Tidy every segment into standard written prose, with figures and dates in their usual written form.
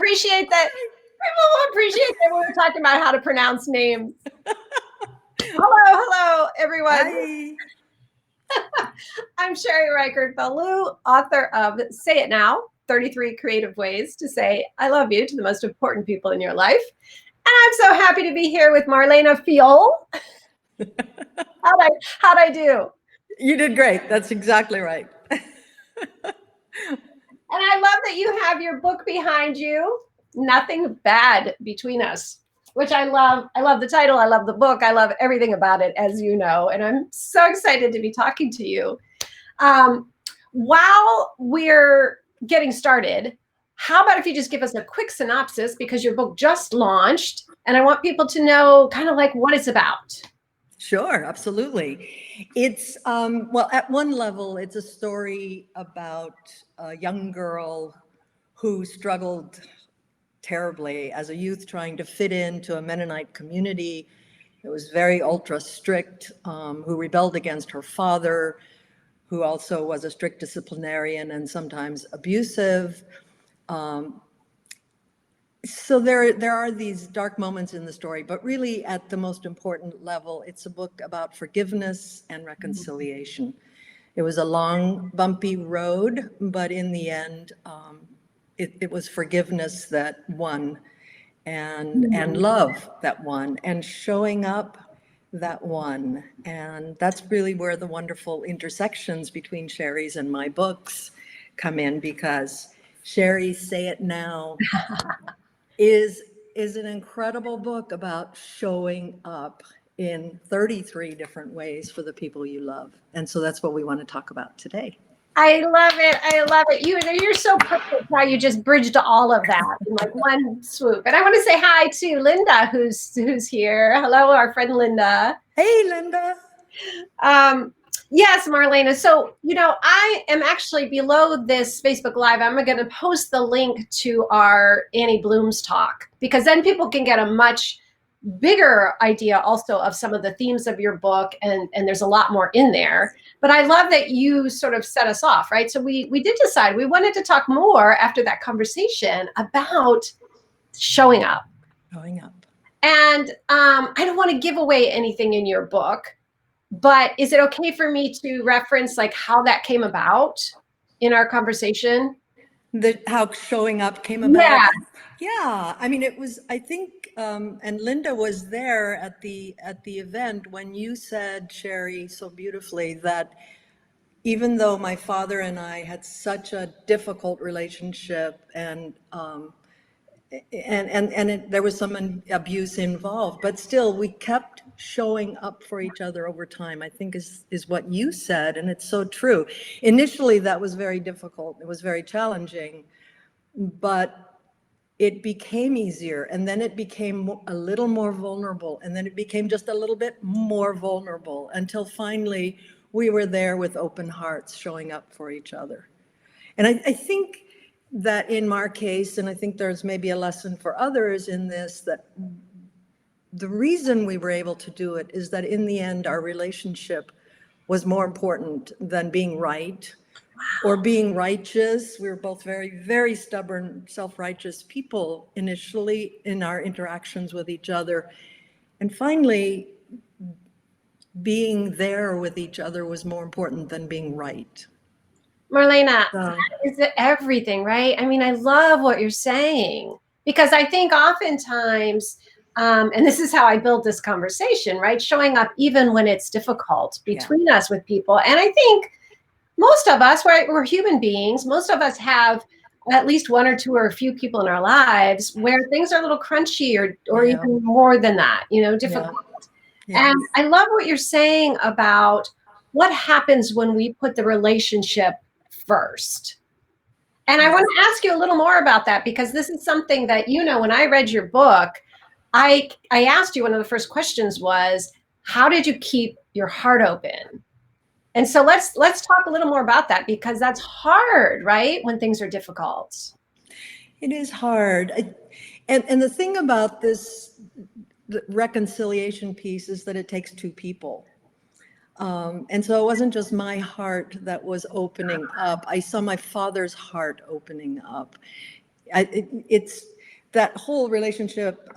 appreciate that. People will appreciate that when we're talking about how to pronounce names. Hello, everyone. Hi. I'm Sherry Reichert, author of Say It Now, 33 Creative Ways to Say I Love You to the most important people in your life. And I'm so happy to be here with Marlena Fiol. How'd I do? You did great. That's exactly right. And I love that you have your book behind you, Nothing Bad Between Us, which I love. I love the title. I love the book. I love everything about it, as you know. And I'm so excited to be talking to you. While we're getting started, how about if you just give us a quick synopsis, because your book just launched, and I want people to know kind of like what it's about. Sure, absolutely. It's, well, at one level, it's a story about a young girl who struggled terribly as a youth trying to fit into a Mennonite community. It was very ultra strict, who rebelled against her father, who also was a strict disciplinarian and sometimes abusive. So there are these dark moments in the story, but really at the most important level, it's a book about forgiveness and reconciliation. It was a long, bumpy road, but in the end, it was forgiveness that won, and love that won, and showing up that won. And that's really where the wonderful intersections between Sherry's and my books come in, because Sherry's Say It Now is an incredible book about showing up in 33 different ways for the people you love. And so that's what we want to talk about today. I love it. I love it. You're so perfect how you just bridged all of that in like one swoop. And I want to say hi to Linda, who's here. Hello, our friend Linda. Hey, Linda. Yes, Marlena. So, I am actually below this Facebook Live. I'm going to post the link to our Annie Bloom's talk, because then people can get a much bigger idea also of some of the themes of your book. And there's a lot more in there. But I love that you sort of set us off, right? So we did decide we wanted to talk more after that conversation about showing up. Showing up. And I don't want to give away anything in your book, but is it okay for me to reference like how that came about in our conversation? How showing up came about? Yeah. Yeah. I mean, it was, I think, and Linda was there at the event when you said, Sherry, so beautifully, that even though my father and I had such a difficult relationship, and there was some abuse involved, but still we kept showing up for each other over time, I think is what you said. And it's so true. Initially, that was very difficult. It was very challenging, but it became easier. And then it became a little more vulnerable. And then it became just a little bit more vulnerable until finally we were there with open hearts showing up for each other. And I think that in our case, and I think there's maybe a lesson for others in this, that the reason we were able to do it is that in the end, our relationship was more important than being right or being righteous. We were both very, very stubborn, self-righteous people initially in our interactions with each other. And finally, being there with each other was more important than being right. Marlena, that is everything, right? I mean, I love what you're saying, because I think oftentimes, and this is how I build this conversation, right? Showing up even when it's difficult between us with people. And I think most of us, right, we're human beings. Most of us have at least one or two or a few people in our lives where things are a little crunchy or even more than that, difficult. Yeah. And I love what you're saying about what happens when we put the relationship first. And I want to ask you a little more about that, because this is something that, when I read your book, I asked you, one of the first questions was, how did you keep your heart open? And so let's talk a little more about that, because that's hard, right? When things are difficult. It is hard. And the thing about this, the reconciliation piece, is that it takes two people. And so it wasn't just my heart that was opening up. I saw my father's heart opening up. that whole relationship,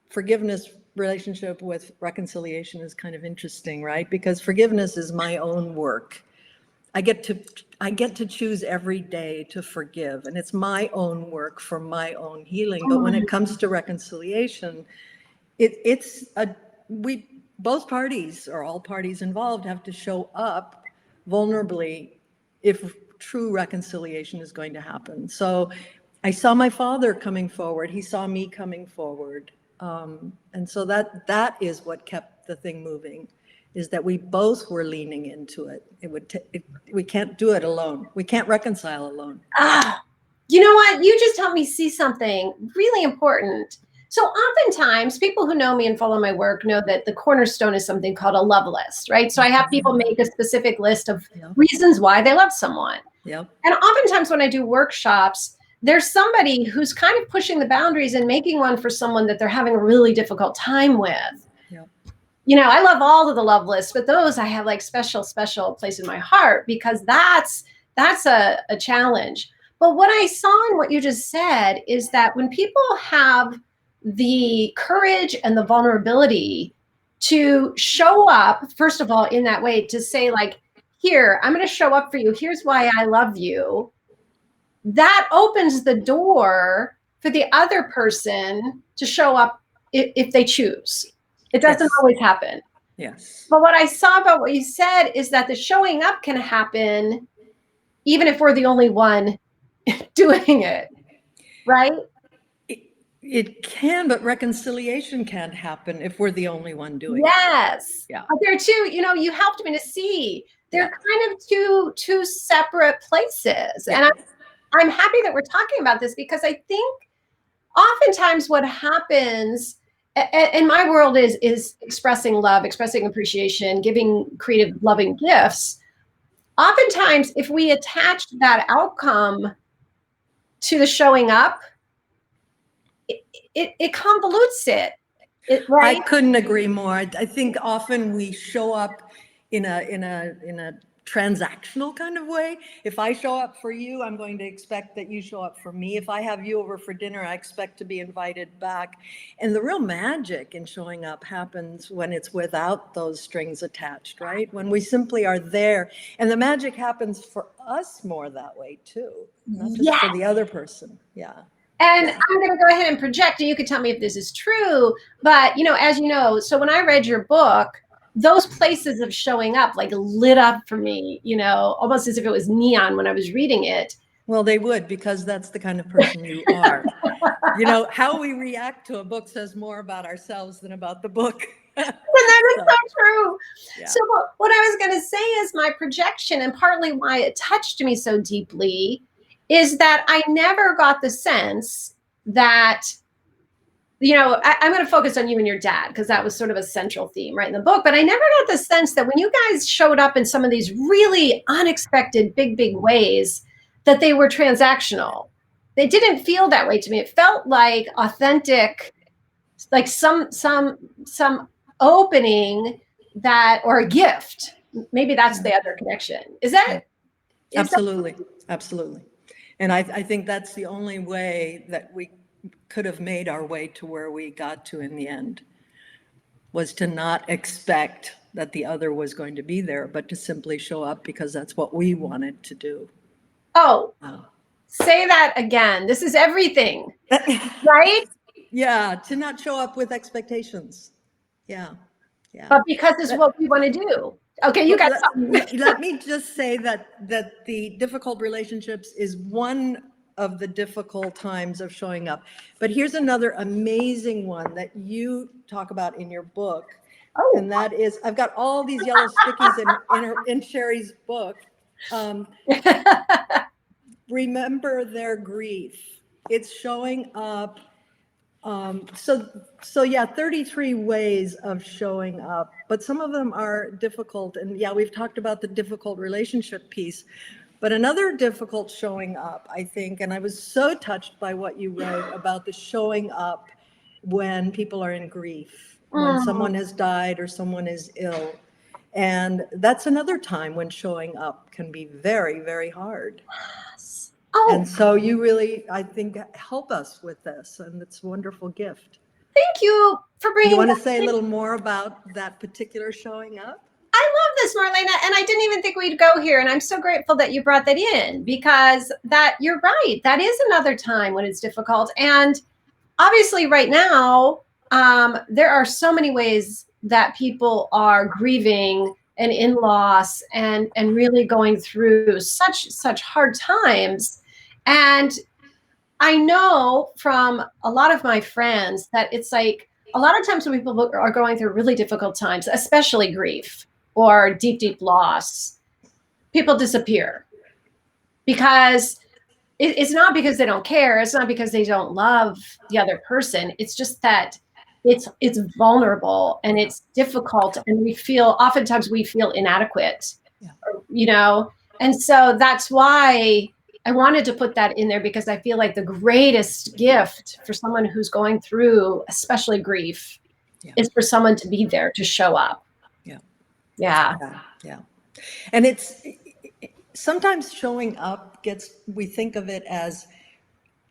forgiveness relationship with reconciliation is kind of interesting, right? Because forgiveness is my own work. I get to choose every day to forgive, and it's my own work for my own healing. But when it comes to reconciliation, we both parties or all parties involved have to show up vulnerably if true reconciliation is going to happen. So I saw my father coming forward. He saw me coming forward. And so that is what kept the thing moving, is that we both were leaning into it. We can't do it alone. We can't reconcile alone. You know what? You just helped me see something really important. So oftentimes people who know me and follow my work know that the cornerstone is something called a love list, right? So I have people make a specific list of reasons why they love someone. Yep. And oftentimes when I do workshops, there's somebody who's kind of pushing the boundaries and making one for someone that they're having a really difficult time with. Yep. You know, I love all of the love lists, but those I have like special place in my heart, because that's a challenge. But what I saw in what you just said is that when people have the courage and the vulnerability to show up, first of all, in that way, to say like, here, I'm going to show up for you. Here's why I love you. That opens the door for the other person to show up if they choose. It doesn't always happen. Yes. But what I saw about what you said is that the showing up can happen even if we're the only one doing it, right? It can, but reconciliation can't happen if we're the only one doing it. Yes. Yeah. But there too, you know, you helped me to see they're kind of two separate places. Yeah. And I'm happy that we're talking about this, because I think oftentimes what happens in my world is expressing love, expressing appreciation, giving creative, loving gifts. Oftentimes, if we attach that outcome to the showing up, it convolutes it. Right? I couldn't agree more. I think often we show up in a transactional kind of way. If I show up for you, I'm going to expect that you show up for me. If I have you over for dinner, I expect to be invited back. And the real magic in showing up happens when it's without those strings attached, right? When we simply are there. And the magic happens for us more that way too, not just for the other person. Yeah. And I'm going to go ahead and project, and you can tell me if this is true. But, you know, as you know, so when I read your book, those places of showing up like lit up for me, you know, almost as if it was neon when I was reading it. Well, they would, because that's the kind of person you are. You know, how we react to a book says more about ourselves than about the book. And that is so true. Yeah. So what I was going to say is my projection, and partly why it touched me so deeply, is that I never got the sense that, you know, I'm going to focus on you and your dad, because that was sort of a central theme right in the book. But I never got the sense that when you guys showed up in some of these really unexpected, big ways, that they were transactional. They didn't feel that way to me. It felt like authentic, like some opening that, or a gift. Maybe that's the other connection. Is that? Absolutely. Absolutely. And I think that's the only way that we could have made our way to where we got to in the end, was to not expect that the other was going to be there, but to simply show up because that's what we wanted to do. Oh, say that again. This is everything, right? Yeah, to not show up with expectations. Yeah. Yeah. But because it's what we want to do. Okay, you got something. Let me just say that the difficult relationships is one of the difficult times of showing up. But here's another amazing one that you talk about in your book. Oh. And that is, I've got all these yellow stickies in Sherry's book. Remember their grief. It's showing up. So yeah, 33 ways of showing up, but some of them are difficult. And yeah, we've talked about the difficult relationship piece, but another difficult showing up, I think, and I was so touched by what you wrote about the showing up when people are in grief, when someone has died or someone is ill. And that's another time when showing up can be very, very hard. And Oh, so you really, I think, help us with this, and it's a wonderful gift. thank you for You bringing want to that say a in. little more about that particular showing up? I love this, Marlena, and I didn't even think we'd go here. And I'm so grateful that you brought that in, because that you're right. That is another time when it's difficult. And obviously, right now, there are so many ways that people are grieving and in loss, and really going through such hard times. And I know from a lot of my friends that it's like a lot of times when people are going through really difficult times, especially grief or deep loss, people disappear, because it's not because they don't care. It's not because they don't love the other person. It's just that it's vulnerable and it's difficult, and oftentimes we feel inadequate, Yeah. you know. And so that's why I wanted to put that in there, because I feel like the greatest gift for someone who's going through, especially grief, Yeah. is for someone to be there, to show up. Yeah. Yeah. Yeah. And it's sometimes showing up we think of it as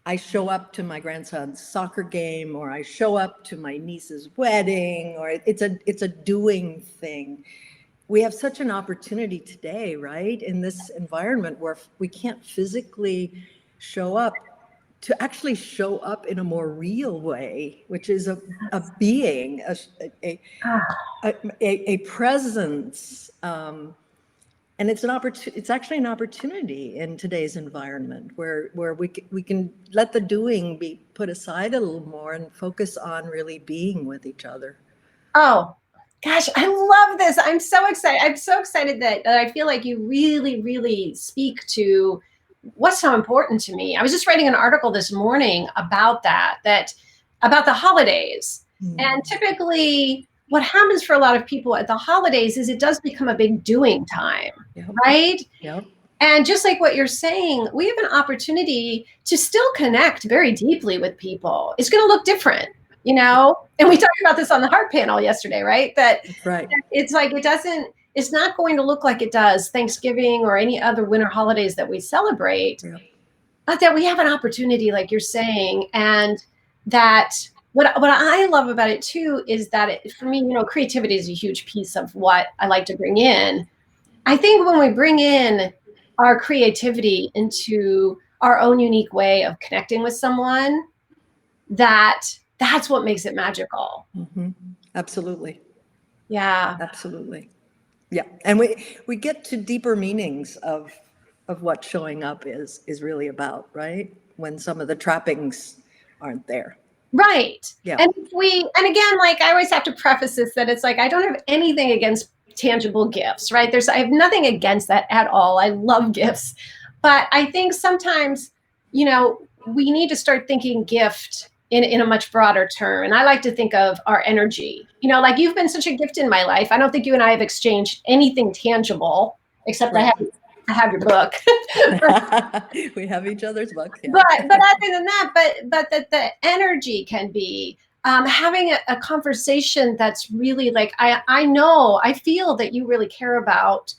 I show up to my grandson's soccer game, or I show up to my niece's wedding, or it's a doing thing. We have such an opportunity today, right? In this environment where we can't physically show up, to actually show up in a more real way, which is a being, a presence. And it's it's actually an opportunity in today's environment where we can let the doing be put aside a little more and focus on really being with each other. Oh, gosh, I love this. I'm so excited. I'm so excited that I feel like you really speak to what's so important to me. I was just writing an article this morning about about the holidays. And typically, what happens for a lot of people at the holidays is it does become a big doing time, Yep. right? Yep. And just like what you're saying, we have an opportunity to still connect very deeply with people. It's going to look different, you know? And we talked about this on the heart panel yesterday, right? That That's right. it's like it's not going to look like it does Thanksgiving or any other winter holidays that we celebrate, Yep. but that we have an opportunity, like you're saying. And that what I love about it too is that for me, creativity is a huge piece of what I like to bring in. I think when we bring in our creativity into our own unique way of connecting with someone, that's what makes it magical. Mm-hmm. Absolutely. Yeah. Absolutely. Yeah. And we get to deeper meanings of what showing up is really about, right? When some of the trappings aren't there. Right. Yeah. And again, like I always have to preface this, that it's like I don't have anything against tangible gifts, right? I have nothing against that at all. I love gifts. But I think sometimes, we need to start thinking gift in a much broader term. And I like to think of our energy. Like you've been such a gift in my life. I don't think you and I have exchanged anything tangible, except Right. I have your book. We have each other's books. Yeah. But other than that, but that the energy can be having a conversation that's really like I feel that you really care about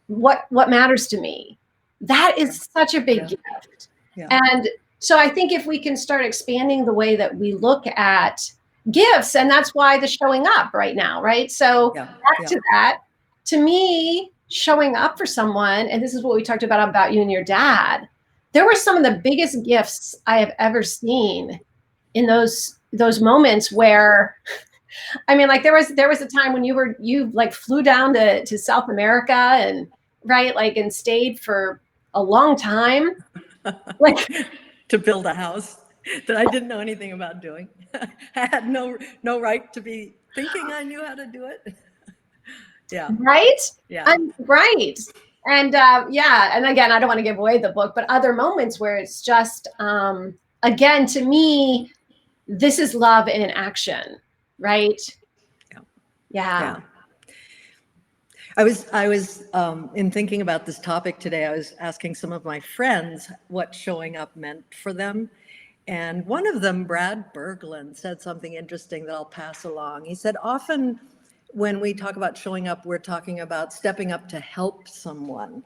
what matters to me. That is such a big gift. Yeah. And so I think if we can start expanding the way that we look at gifts, and that's why the showing up right now, right? So back to that, to me, showing up for someone, and this is what we talked about you and your dad, there were some of the biggest gifts I have ever seen in those moments where I mean, like there was a time when you like flew down to South America, and right, like, and stayed for a long time, like to build a house that I didn't know anything about doing. I had no right to be thinking I knew how to do it. Yeah. right? Yeah. Right. And and again, I don't want to give away the book, but other moments where it's just again, to me, this is love in action, right? Yeah. I was in thinking about this topic today, I was asking some of my friends what showing up meant for them. And one of them, Brad Berglund, said something interesting that I'll pass along. He said, often when we talk about showing up, we're talking about stepping up to help someone.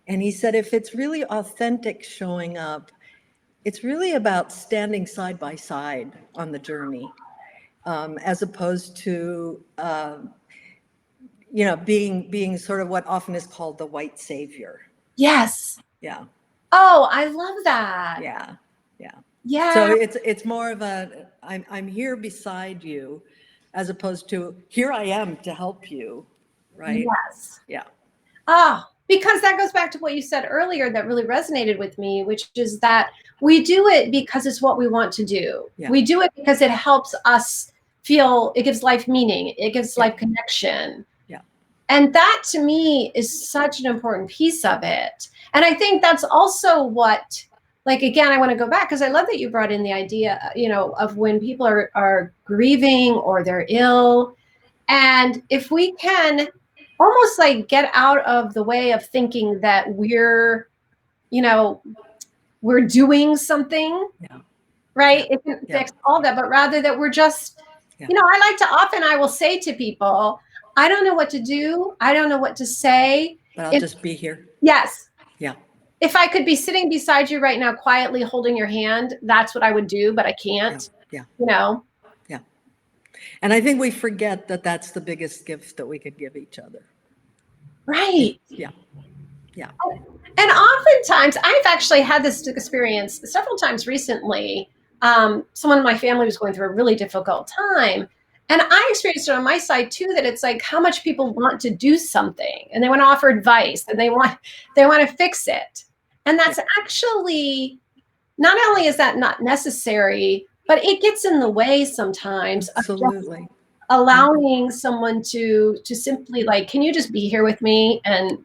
And he said, if it's really authentic showing up, it's really about standing side by side on the journey, as opposed to, being sort of what often is called the white savior. Yes. Yeah. Oh, I love that. Yeah. Yeah. Yeah. So it's more of a, I'm here beside you, as opposed to here I am to help you. Right. Yes. Yeah. Oh, because that goes back to what you said earlier that really resonated with me, which is that we do it because it's what we want to do. Yeah. We do it because it helps us feel, it gives life meaning, it gives life connection. Yeah. And that to me is such an important piece of it. And I think that's also what, like, again, I want to go back because I love that you brought in the idea, of when people are grieving or they're ill. And if we can almost like get out of the way of thinking that we're doing something, right? It can fix all that, but rather that we're just, I will say to people, I don't know what to do. I don't know what to say. But I'll just be here. Yes. Yeah. If I could be sitting beside you right now, quietly holding your hand, that's what I would do, but I can't. Yeah. Yeah. And I think we forget that that's the biggest gift that we could give each other. Right. Yeah. Yeah. And oftentimes, I've actually had this experience several times recently. Someone in my family was going through a really difficult time. And I experienced it on my side too, that it's like how much people want to do something and they want to offer advice and they want to fix it. And that's actually, not only is that not necessary, but it gets in the way sometimes. Absolutely. Of allowing someone to simply like, can you just be here with me? And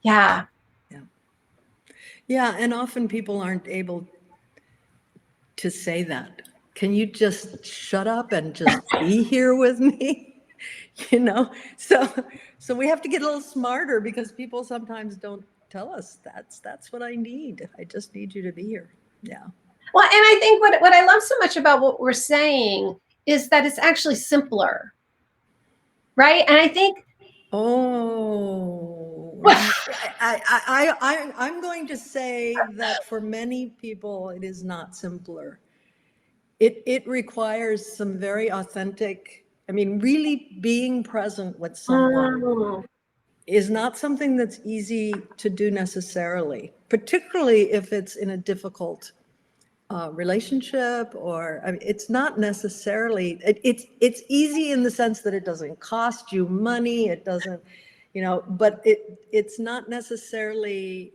yeah. And often people aren't able to say that. Can you just shut up and just be here with me? So we have to get a little smarter because people sometimes don't tell us that's what I need. I just need you to be here. Yeah. Well, and I think what I love so much about what we're saying is that it's actually simpler, right? And I think, I'm going to say that for many people, it is not simpler. It requires some very authentic, really being present with someone is not something that's easy to do necessarily, particularly if it's in a difficult relationship, or it's not necessarily, it's easy in the sense that it doesn't cost you money, it doesn't, but it's not necessarily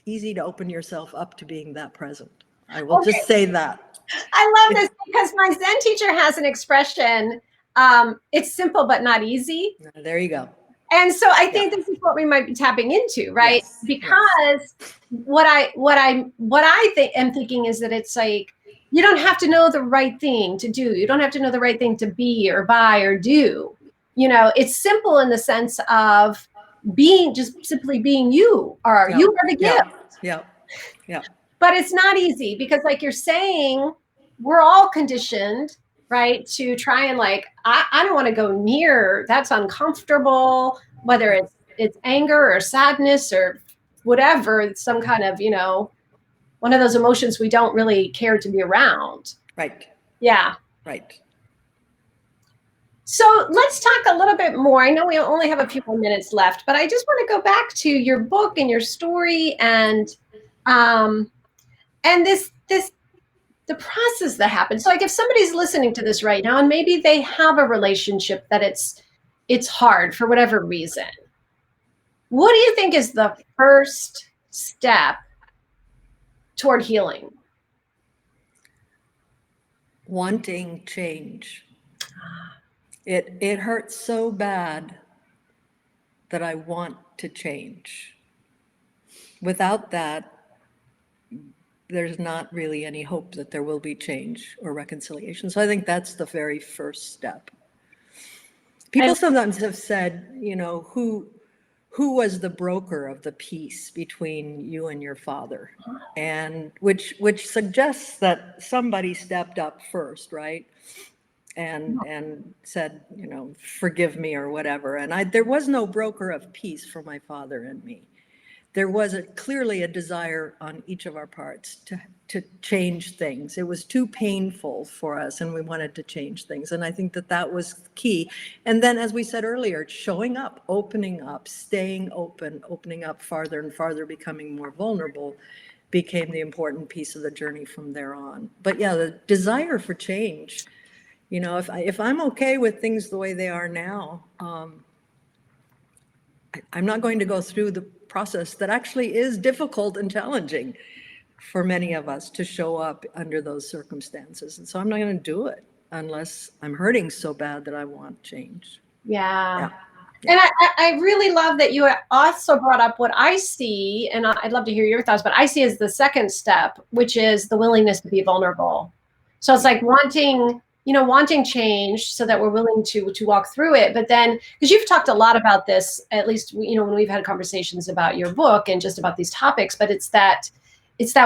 easy to open yourself up to being that present. I will just say that. I love this because my Zen teacher has an expression, it's simple but not easy. There you go. And so I think this is what we might be tapping into, right? Yes, because what I think am thinking is that it's like, you don't have to know the right thing to do. You don't have to know the right thing to be or buy or do. It's simple in the sense of just simply being you, or you are the gift. Yeah. But it's not easy because, like you're saying, we're all conditioned, right, to try and like, I don't want to go near, that's uncomfortable, whether it's anger or sadness or whatever, it's some kind of, one of those emotions we don't really care to be around. Right. Yeah. Right. So let's talk a little bit more. I know we only have a few more minutes left, but I just want to go back to your book and your story and the process that happens. So like if somebody's listening to this right now and maybe they have a relationship that it's hard for whatever reason, what do you think is the first step toward healing? Wanting change. It hurts so bad that I want to change. Without that, there's not really any hope that there will be change or reconciliation. So I think that's the very first step. People sometimes have said, who was the broker of the peace between you and your father? And which suggests that somebody stepped up first, right? And said, forgive me or whatever. And there was no broker of peace for my father and me. there was clearly a desire on each of our parts to change things. It was too painful for us, and we wanted to change things. And I think that was key. And then, as we said earlier, showing up, opening up, staying open, opening up farther and farther, becoming more vulnerable became the important piece of the journey from there on. But yeah, the desire for change, if I'm okay with things the way they are now, I'm not going to go through the process that actually is difficult and challenging for many of us to show up under those circumstances. And so I'm not going to do it unless I'm hurting so bad that I want change. Yeah. And I really love that you also brought up what I see, and I'd love to hear your thoughts, but I see as the second step, which is the willingness to be vulnerable. So it's like wanting change so that we're willing to walk through it. But then, because you've talked a lot about this, at least, when we've had conversations about your book and just about these topics, but it's that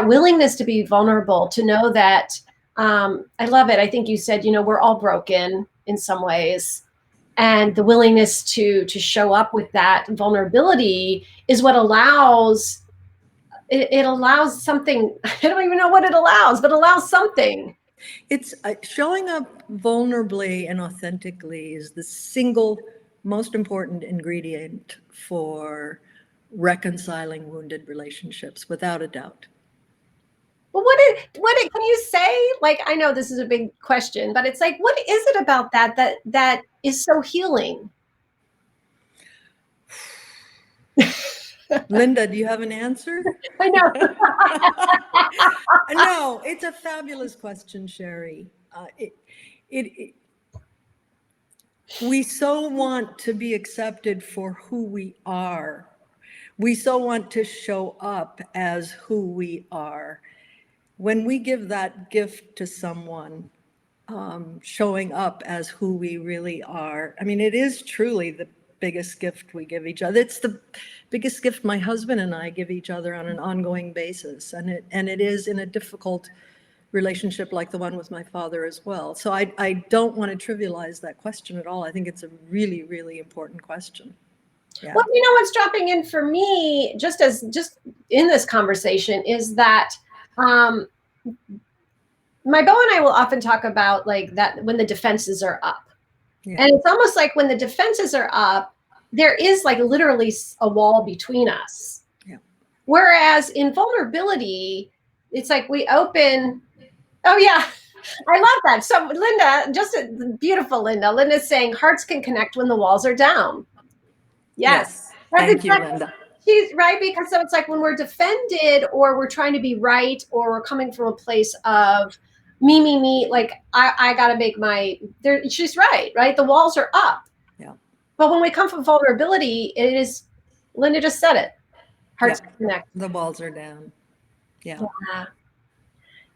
willingness to be vulnerable, to know that, I love it. I think you said, we're all broken in some ways. And the willingness to show up with that vulnerability is what allows, it allows something, I don't even know what it allows, but allows something. It's showing up vulnerably and authentically is the single most important ingredient for reconciling wounded relationships, without a doubt. Well, what can you say? Like, I know this is a big question, but it's like, what is it about that is so healing? Linda, do you have an answer? I know. No, it's a fabulous question, Sherry. We so want to be accepted for who we are. We so want to show up as who we are. When we give that gift to someone, showing up as who we really are, I mean, it is truly the biggest gift we give each other. It's the biggest gift my husband and I give each other on an ongoing basis. And it is in a difficult relationship like the one with my father as well. So I don't want to trivialize that question at all. I think it's a really, really important question. Yeah. Well, what's dropping in for me, just in this conversation, is that my beau and I will often talk about like that when the defenses are up. Yeah. And it's almost like when the defenses are up, there is like literally a wall between us. Yeah. Whereas in vulnerability, it's like we open. Oh yeah, I love that. So Linda, beautiful Linda. Linda's saying hearts can connect when the walls are down. Yes. Thank you, Linda. She's right, because so it's like when we're defended or we're trying to be right or we're coming from a place of me, like I gotta make she's right? The walls are up. Yeah. But when we come from vulnerability, it is, Linda just said it. Hearts connect. The walls are down. Yeah.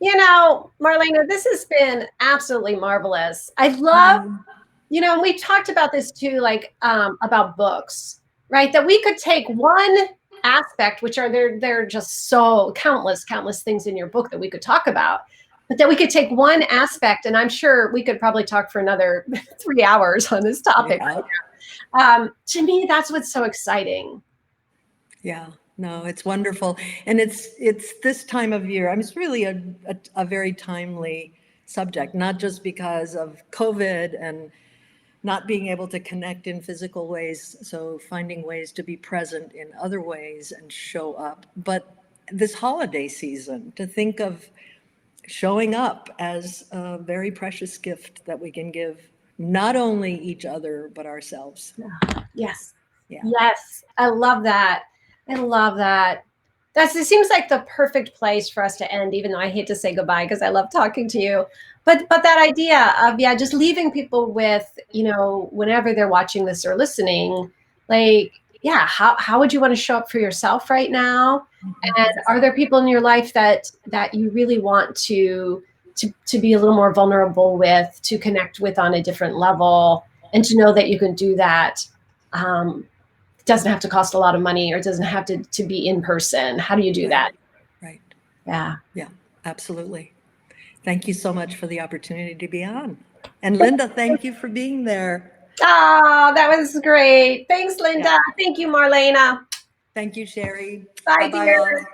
Marlena, this has been absolutely marvelous. I love, and we talked about this too, like about books, right? That we could take one aspect, which are there are just so countless things in your book that we could talk about, but that we could take one aspect, and I'm sure we could probably talk for another 3 hours on this topic. Yeah. To me, that's what's so exciting. Yeah. No, it's wonderful. And it's this time of year. I mean, it's really a very timely subject, not just because of COVID and not being able to connect in physical ways, so finding ways to be present in other ways and show up, but this holiday season, to think of showing up as a very precious gift that we can give not only each other, but ourselves. Yes. Yeah. Yes. I love that. It seems like the perfect place for us to end, even though I hate to say goodbye because I love talking to you. But that idea of, just leaving people with, whenever they're watching this or listening, like, how would you want to show up for yourself right now? And are there people in your life that you really want to be a little more vulnerable with, to connect with on a different level, and to know that you can do that? It doesn't have to cost a lot of money, or it doesn't have to be in person. How do you do that? Right. Yeah. Yeah, absolutely. Thank you so much for the opportunity to be on. And Linda, thank you for being there. Oh, that was great. Thanks, Linda. Yeah. Thank you, Marlena. Thank you, Sherry. Bye, Bye-bye, dear. all.